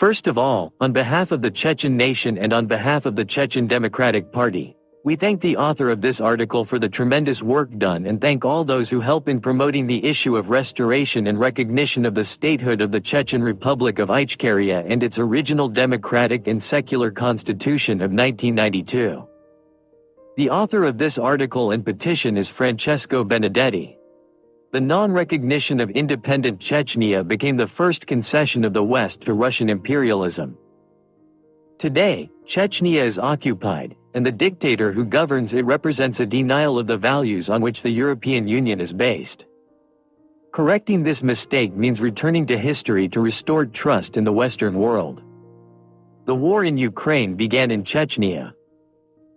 First of all, on behalf of the Chechen nation and on behalf of the Chechen Democratic Party, we thank the author of this article for the tremendous work done and thank all those who help in promoting the issue of restoration and recognition of the statehood of the Chechen Republic of Ichkeria and its original democratic and secular constitution of 1992. The author of this article and petition is Francesco Benedetti. The non-recognition of independent Chechnya became the first concession of the West to Russian imperialism. Today, Chechnya is occupied, and the dictator who governs it represents a denial of the values on which the European Union is based. Correcting this mistake means returning to history to restore trust in the Western world. The war in Ukraine began in Chechnya.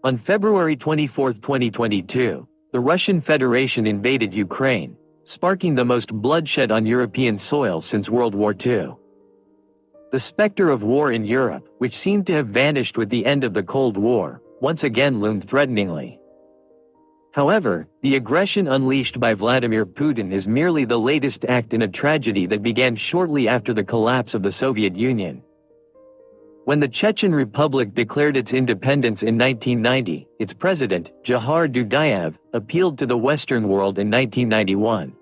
On February 24, 2022, the Russian Federation invaded Ukraine, sparking the most bloodshed on European soil since World War II. The specter of war in Europe, which seemed to have vanished with the end of the Cold War, once again loomed threateningly. However, the aggression unleashed by Vladimir Putin is merely the latest act in a tragedy that began shortly after the collapse of the Soviet Union. When the Chechen Republic declared its independence in 1990, its president, Jahar Dudayev, appealed to the Western world in 1991.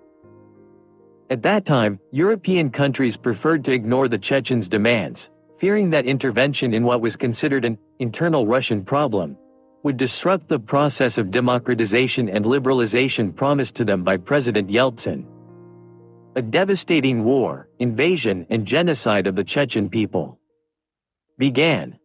At that time, European countries preferred to ignore the Chechens' demands, fearing that intervention in what was considered an internal Russian problem would disrupt the process of democratization and liberalization promised to them by President Yeltsin. A devastating war, invasion, and genocide of the Chechen people began.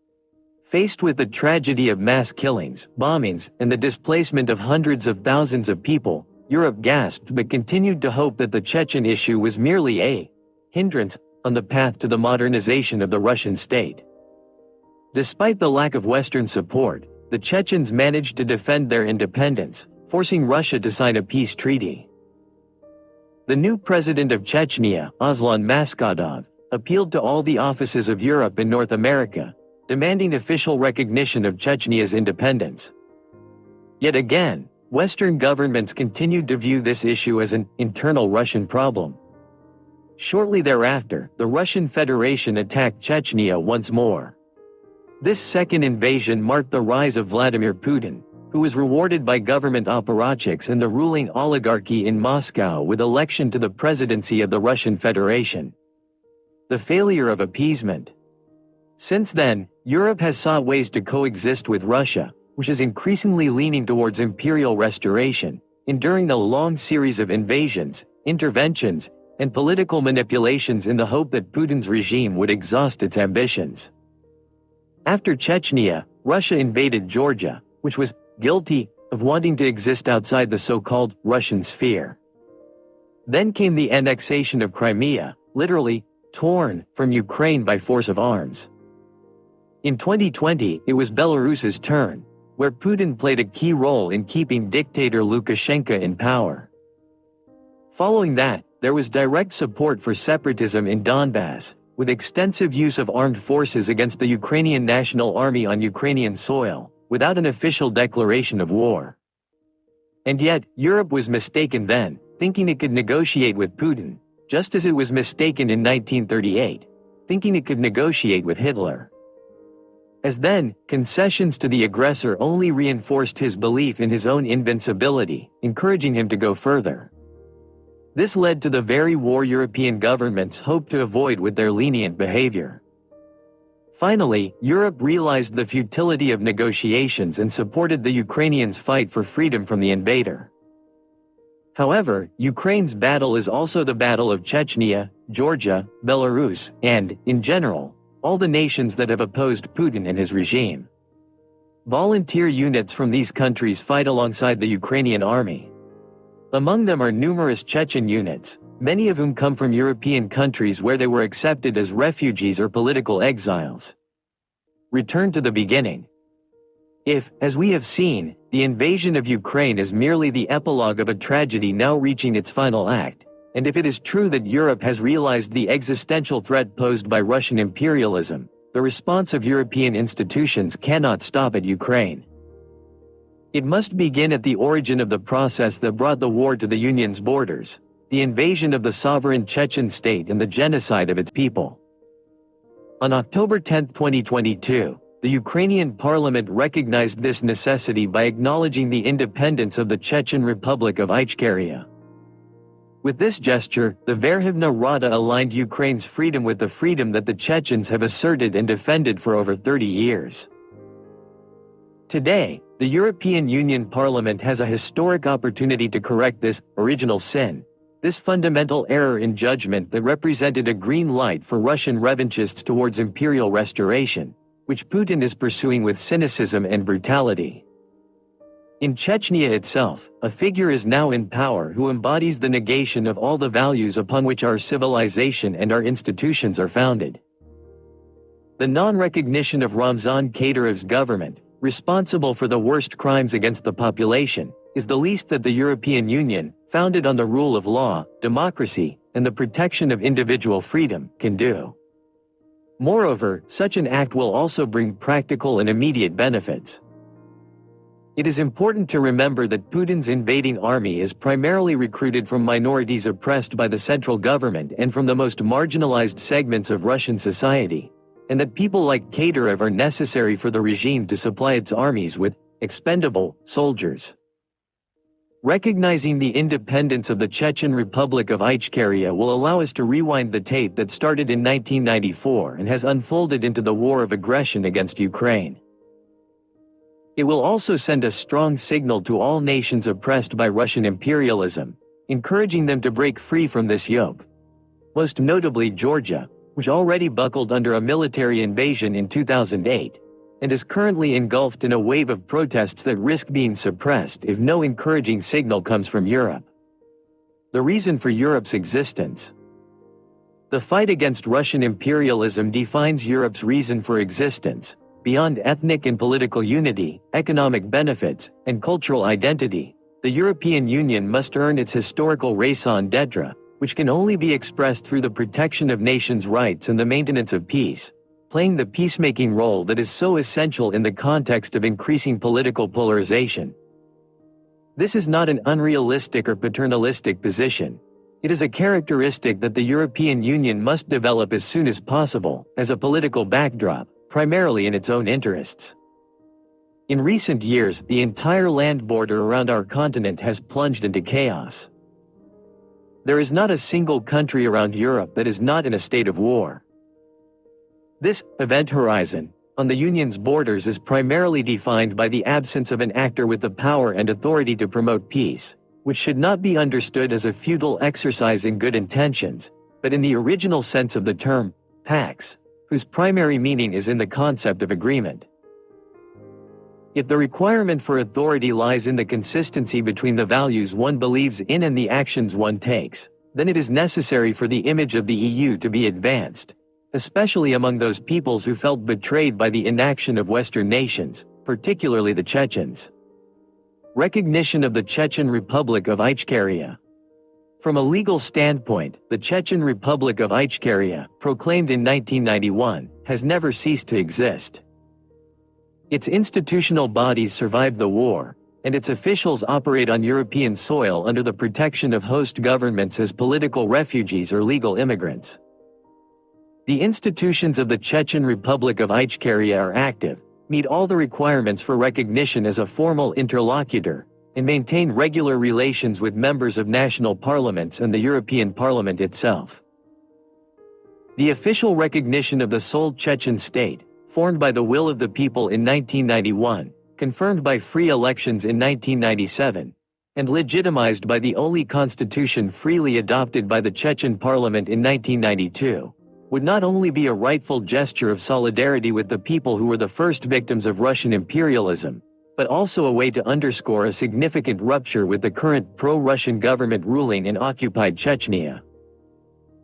Faced with the tragedy of mass killings, bombings, and the displacement of hundreds of thousands of people, Europe gasped but continued to hope that the Chechen issue was merely a hindrance on the path to the modernization of the Russian state. Despite the lack of Western support, the Chechens managed to defend their independence, forcing Russia to sign a peace treaty. The new president of Chechnya, Aslan Maskhadov, appealed to all the offices of Europe and North America, demanding official recognition of Chechnya's independence. Yet again, Western governments continued to view this issue as an internal Russian problem. Shortly thereafter, the Russian Federation attacked Chechnya once more. This second invasion marked the rise of Vladimir Putin, who was rewarded by government apparatchiks and the ruling oligarchy in Moscow with election to the presidency of the Russian Federation. The failure of appeasement. Since then, Europe has sought ways to coexist with Russia, which is increasingly leaning towards imperial restoration, enduring a long series of invasions, interventions, and political manipulations in the hope that Putin's regime would exhaust its ambitions. After Chechnya, Russia invaded Georgia, which was guilty of wanting to exist outside the so-called Russian sphere. Then came the annexation of Crimea, literally torn from Ukraine by force of arms. In 2020, it was Belarus's turn, where Putin played a key role in keeping dictator Lukashenko in power. Following that, there was direct support for separatism in Donbass, with extensive use of armed forces against the Ukrainian National Army on Ukrainian soil, without an official declaration of war. And yet, Europe was mistaken then, thinking it could negotiate with Putin, just as it was mistaken in 1938, thinking it could negotiate with Hitler. As then, concessions to the aggressor only reinforced his belief in his own invincibility, encouraging him to go further. This led to the very war European governments hoped to avoid with their lenient behavior. Finally, Europe realized the futility of negotiations and supported the Ukrainians' fight for freedom from the invader. However, Ukraine's battle is also the battle of Chechnya, Georgia, Belarus, and, in general, all the nations that have opposed Putin and his regime. Volunteer units from these countries fight alongside the Ukrainian army. Among them are numerous Chechen units, many of whom come from European countries where they were accepted as refugees or political exiles. Return to the beginning. If, as we have seen, the invasion of Ukraine is merely the epilogue of a tragedy now reaching its final act, and if it is true that Europe has realized the existential threat posed by Russian imperialism, the response of European institutions cannot stop at Ukraine. It must begin at the origin of the process that brought the war to the Union's borders, the invasion of the sovereign Chechen state and the genocide of its people. On October 10, 2022, the Ukrainian parliament recognized this necessity by acknowledging the independence of the Chechen Republic of Ichkeria. With this gesture, the Verkhovna Rada aligned Ukraine's freedom with the freedom that the Chechens have asserted and defended for over 30 years. Today, the European Union Parliament has a historic opportunity to correct this original sin, this fundamental error in judgment that represented a green light for Russian revanchists towards imperial restoration, which Putin is pursuing with cynicism and brutality. In Chechnya itself, a figure is now in power who embodies the negation of all the values upon which our civilization and our institutions are founded. The non-recognition of Ramzan Kadyrov's government, responsible for the worst crimes against the population, is the least that the European Union, founded on the rule of law, democracy, and the protection of individual freedom, can do. Moreover, such an act will also bring practical and immediate benefits. It is important to remember that Putin's invading army is primarily recruited from minorities oppressed by the central government and from the most marginalized segments of Russian society, and that people like Kadyrov are necessary for the regime to supply its armies with expendable soldiers. Recognizing the independence of the Chechen Republic of Ichkeria will allow us to rewind the tape that started in 1994 and has unfolded into the war of aggression against Ukraine. It will also send a strong signal to all nations oppressed by Russian imperialism, encouraging them to break free from this yoke. Most notably Georgia, which already buckled under a military invasion in 2008, and is currently engulfed in a wave of protests that risk being suppressed if no encouraging signal comes from Europe. The reason for Europe's existence. The fight against Russian imperialism defines Europe's reason for existence. Beyond ethnic and political unity, economic benefits, and cultural identity, the European Union must earn its historical raison d'etre, which can only be expressed through the protection of nations' rights and the maintenance of peace, playing the peacemaking role that is so essential in the context of increasing political polarization. This is not an unrealistic or paternalistic position. It is a characteristic that the European Union must develop as soon as possible, as a political backdrop, primarily in its own interests. In recent years, the entire land border around our continent has plunged into chaos. There is not a single country around Europe that is not in a state of war. This event horizon on the Union's borders is primarily defined by the absence of an actor with the power and authority to promote peace, which should not be understood as a futile exercise in good intentions, but in the original sense of the term, pax, whose primary meaning is in the concept of agreement. If the requirement for authority lies in the consistency between the values one believes in and the actions one takes, then it is necessary for the image of the EU to be advanced, especially among those peoples who felt betrayed by the inaction of Western nations, particularly the Chechens. Recognition of the Chechen Republic of Ichkeria. From a legal standpoint, the Chechen Republic of Ichkeria, proclaimed in 1991, has never ceased to exist. Its institutional bodies survived the war, and its officials operate on European soil under the protection of host governments as political refugees or legal immigrants. The institutions of the Chechen Republic of Ichkeria are active, meet all the requirements for recognition as a formal interlocutor, and maintain regular relations with members of national parliaments and the European Parliament itself. The official recognition of the sole Chechen state, formed by the will of the people in 1991, confirmed by free elections in 1997, and legitimized by the only constitution freely adopted by the Chechen parliament in 1992, would not only be a rightful gesture of solidarity with the people who were the first victims of Russian imperialism, but also a way to underscore a significant rupture with the current pro-Russian government ruling in occupied Chechnya.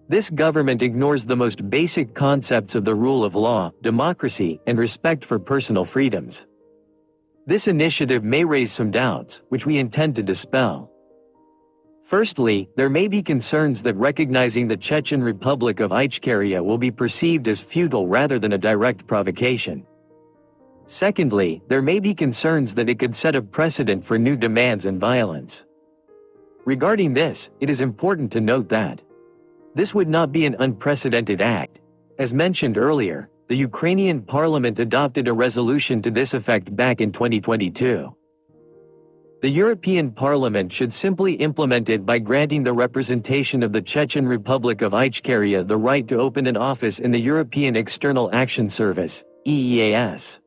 This government ignores the most basic concepts of the rule of law, democracy, and respect for personal freedoms. This initiative may raise some doubts, which we intend to dispel. Firstly, there may be concerns that recognizing the Chechen Republic of Ichkeria will be perceived as futile rather than a direct provocation. Secondly, there may be concerns that it could set a precedent for new demands and violence. Regarding this, it is important to note that this would not be an unprecedented act. As mentioned earlier, the Ukrainian parliament adopted a resolution to this effect back in 2022. The European Parliament should simply implement it by granting the representation of the Chechen Republic of Ichkeria the right to open an office in the European External Action Service, EEAS.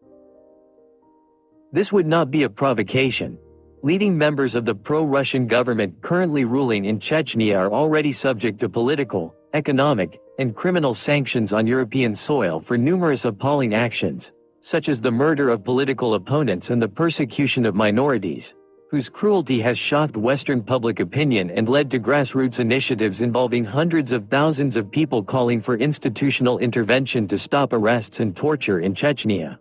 This would not be a provocation. Leading members of the pro-Russian government currently ruling in Chechnya are already subject to political, economic, and criminal sanctions on European soil for numerous appalling actions, such as the murder of political opponents and the persecution of minorities, whose cruelty has shocked Western public opinion and led to grassroots initiatives involving hundreds of thousands of people calling for institutional intervention to stop arrests and torture in Chechnya.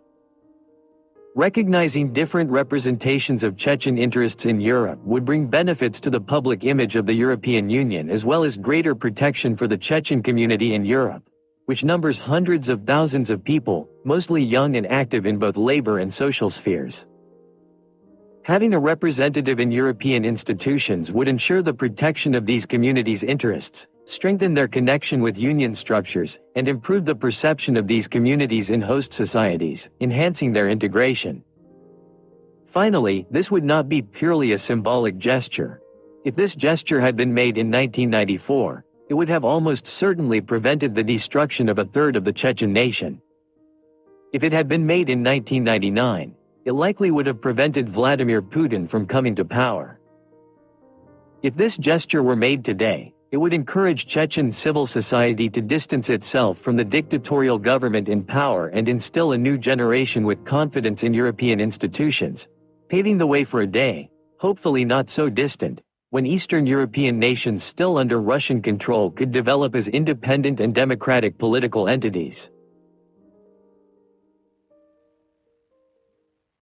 Recognizing different representations of Chechen interests in Europe would bring benefits to the public image of the European Union as well as greater protection for the Chechen community in Europe, which numbers hundreds of thousands of people, mostly young and active in both labor and social spheres. Having a representative in European institutions would ensure the protection of these communities' interests, strengthen their connection with union structures, and improve the perception of these communities in host societies, enhancing their integration. Finally, this would not be purely a symbolic gesture. If this gesture had been made in 1994, it would have almost certainly prevented the destruction of a third of the Chechen nation. If it had been made in 1999, it likely would have prevented Vladimir Putin from coming to power. If this gesture were made today, it would encourage Chechen civil society to distance itself from the dictatorial government in power and instill a new generation with confidence in European institutions, paving the way for a day, hopefully not so distant, when Eastern European nations still under Russian control could develop as independent and democratic political entities.